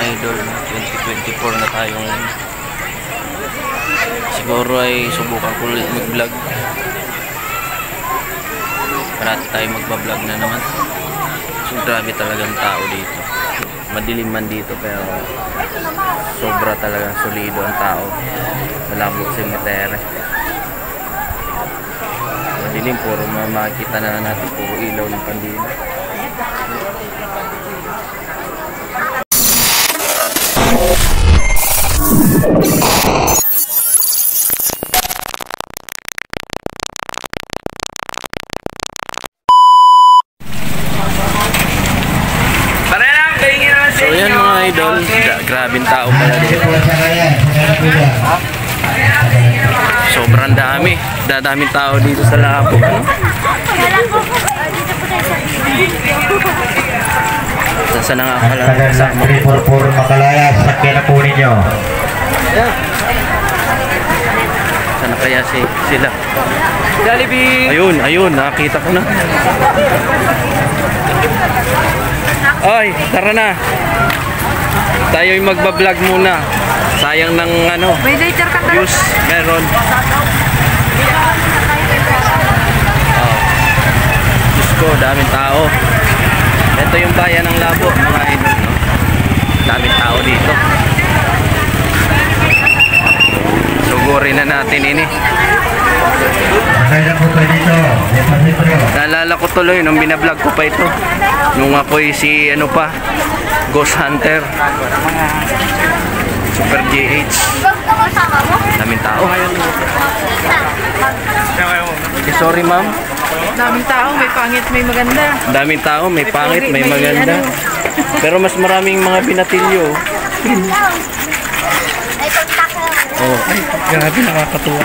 idol. 2024 na tayo ngayon. Siguro ay subukan ko ulit mag-vlog. Parati tayo magbablog na naman. So grabe talagang tao dito. Madilim man dito pero sobra talagang solido ang tao. Malabo cemetery. Madilim, puro makikita na natin puro ilaw ng kandila. So yan mga idol, grabing tao pala dito. Sobrang dami, dadaming tao dito sa Labo. Saan na nga pala kasama? 344 Makalaya, sakyan na po ninyo. Saan na kaya sila? Jollibee! Ayun, nakita ko na. Ay, tara na. Tayo'y magbablog muna. Sayang ng ano. May later ka talaga. Views, meron. Diyos ko, daming tao. Ito yung bayan ng Labo, mga idol, no? Daming tao dito. Sugurin na natin ini. Naalala ko tuloy nung binablog ko pa ito. Nung ako'y si ano pa, Ghost Hunter. Super GH. Daming tao. Sorry ma'am. Daming tao, may pangit, may maganda. Daming tao, may pangit, may maganda. Pero mas maraming mga binatilyo. Oh, ay, grabe, nakakatuwa.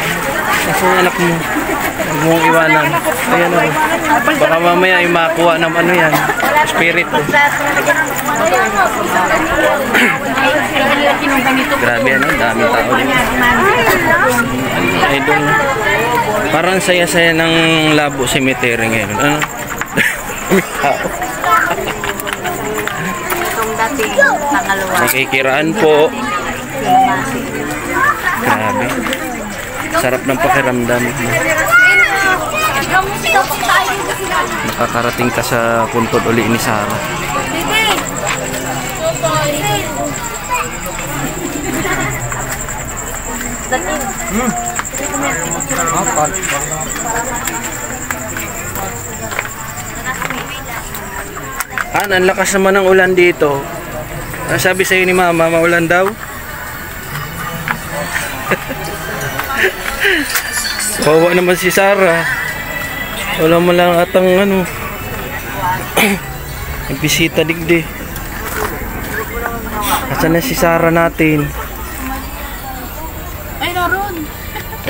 Kasi anak mo, huwag mong iwanan. Ayan ako. Baka mamaya ay makuha ng ano yan, spirit. Grabe ano, daming tao din. Idol. Parang saya-saya ng Labo Cemetery ngayon. Ano? Daming tao. Nakikiraan po. Grabe. Sarap ng pakiramdam. Nakakarating ka sa puntod uli ni Sarah. Ang lakas naman ng ulan dito. Ano sabi sa'yo ni Mama, maulan daw? Kawawa naman si Sarah. Wala mo lang atang ano. Nagbisita digdi. Asan na si Sarah natin? Ay, naroon.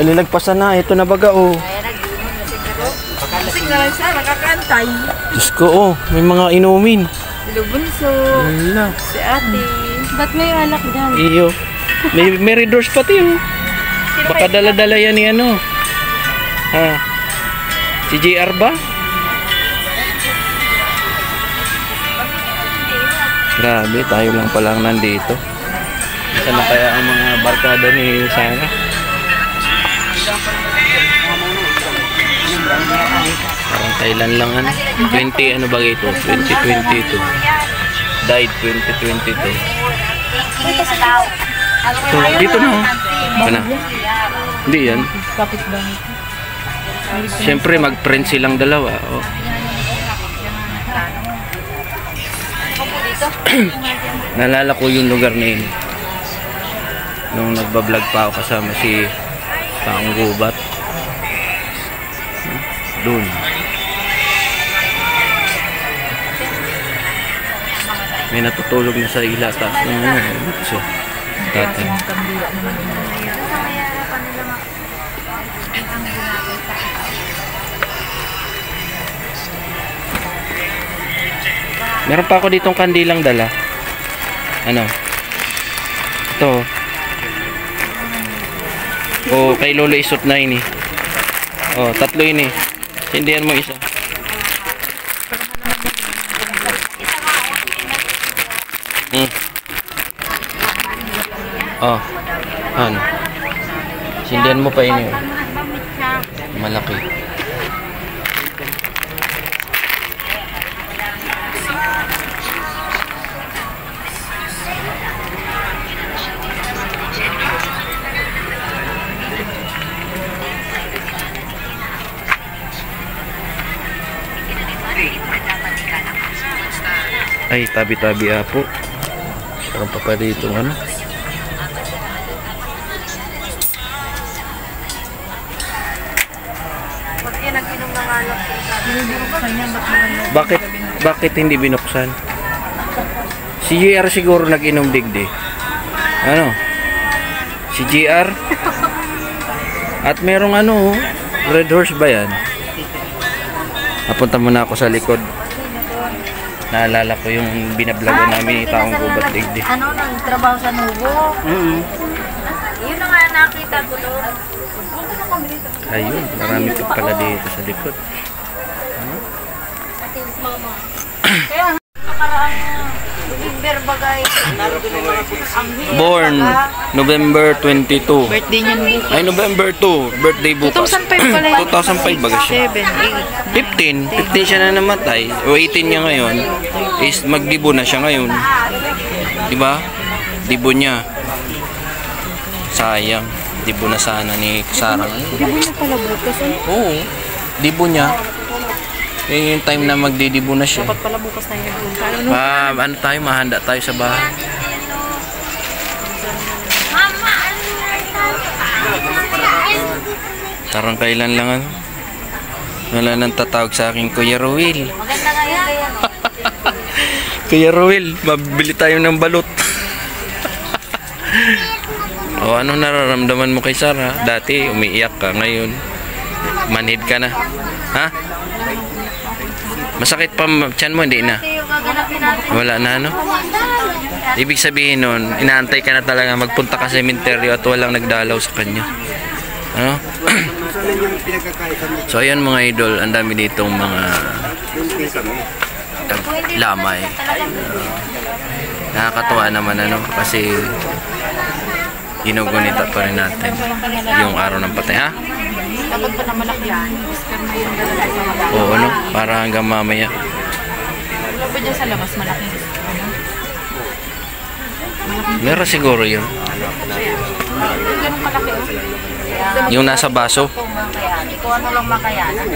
Alilagpasan na. Ito na baga oh. Kasi nga lang siya, nakakantay. Diyos ko oh. May mga inumin. Hello, bunso. Wala. Si ate. Ba't may alak dyan? Iyo. May red doors pati oh. Baka dala-dala yan ni ano. Ha? Si JR ba? Grabe, tayo lang palang nandito. Saan na kaya ang mga barkada ni Sarah? Parang kailan lang ano? 20 ano ba ito? 2022. Died 2022. So, dito na oh. Ano? Hindi yan. Kapit ba? Siyempre mag-friend silang dalawa. Oh. Nalala ko yung lugar na yun. Nung nagbablog pa ako kasama si Taong Gubat. Doon. May natutulog na sa ilatas. So, dati. Meron pa ako ditong kandilang dala. Ano? Ito. O kay Lolo isot na ini. O, tatlo ini. Sindihan mo isa. Oh. Ano? Sindihan mo pa ini. Malaki. Ay, tabi-tabi apo. Meron pa dito ano. Bakit hindi binuksan? Si JR siguro nag-inom digdi. Ano? Si JR? At merong ano, Red Horse ba yan? Napunta muna ako sa likod. Naalala ko yung binablagan namin ni Taong Gubat digdi. Ano, nagtrabaho sa Nubo? Yun na nga nakita ko doon. Ayun, marami pa pala dito sa likod. Kaya nakaraang November bagay. Born November 22. Birthday niya bukas. Ay, November 2. Birthday bukas. 2005 pala yan. 2005 baga siya. 7, 8. 15 siya na namatay. O 18 niya ngayon. Is magdibo na siya ngayon. Diba? Dibo niya. Sayang. Dibo na sana ni Sarah. Dibo niya pala bukas. Oo. Dibo niya. Yung time na magdidibo na siya. Dapat pala bukas tayo nagpunta. Ano tayo, mahanda tayo sa bahay. Tarang kailan lang ano. Wala nang tatawag sa akin, Kuya Ruel. Maganda nga yan. Kuya Ruel, mabili tayo ng balot. O ano nararamdaman mo kay Sarah? Dati umiiyak ka, ngayon manhid ka na. Ha? Masakit pa tiyan mo, hindi na. Wala na ano? Ibig sabihin nun, inaantay ka na talaga magpunta ka sa sementeryo at walang nagdalaw sa kanya. Ano? So ayan mga idol, ang dami ditong mga lamay. Nakakatuwa naman ano, kasi ginugunita pa rin natin yung araw ng patay. Ha? Dapat pa na malaki yan. Oo, ano? Para hanggang mamaya. Wala ba dyan sa labas malaki? Meron siguro yun. Ganun kalaki oh. Yung nasa baso. Ikaw ano lang makayanan.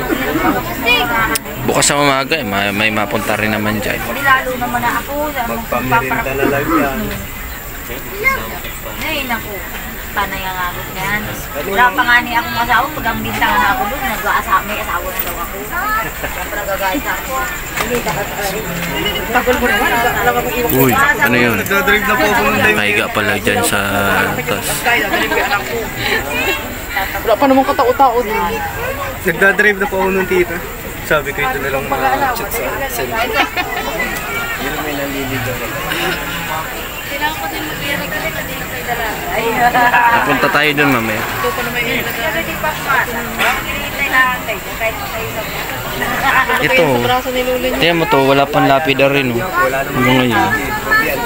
Bukas sa umaga, may mapunta rin naman dyan. Hindi lalo naman na ako. Magpaparak. Ay, naku. Panay ang agot yan. Wala pa nga ni akong asawa. Pag ang bintangan na ako doon, may asawa na daw ako. Siyempre nagagayat ako. Tagal mo naman. Uy, ano yun? Mahiga pala dyan sa tas. Wala pa namang katao-tao din. Nagdadrive na po ako nung tita. Sabi ko ito na lang chat sa cellphone. Yun may naliligaw. Kailangan ko din mag-iari kasi kanina kayo dala. Napunta tayo dun mamaya. Ito pa naman yun. Pero di pa hinihintay lang kayo. Kahit pa kayo sa Ito, tiyan mo to, wala pang lapida rin. Oh. Hanggang ngayon.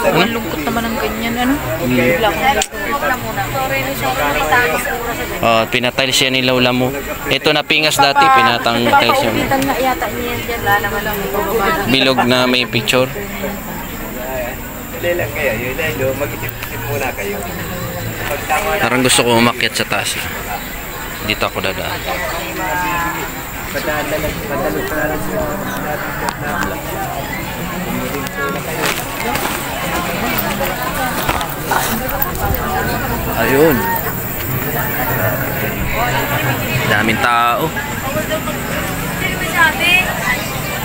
Ano? lungkot naman ang ganyan. Ano? Bigla ko dito. Huwag na muna. Sorry na siya. May tanis siguro sa ganyan. Oh, pinatay siya ni Lola mo. Ito na pingas dati, pinatay siya. Papaupitan na yata niya yan dyan. Lala naman lang may bababa. Bilog na may picture. Lelang kayo, yun lalo, mag-isip muna kayo. Parang gusto ko umakyat sa taas. Dito ako dadaan. Padalo sa Ayun. Daming tao. Sino ba sabi?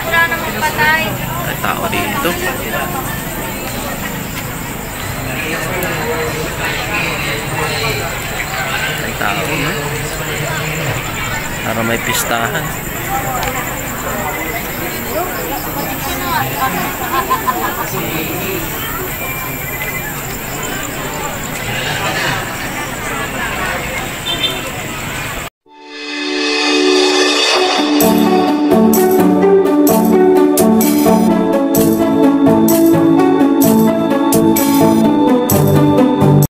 Wala namang patay. May tao dito. May tao, no? Para may pistahan.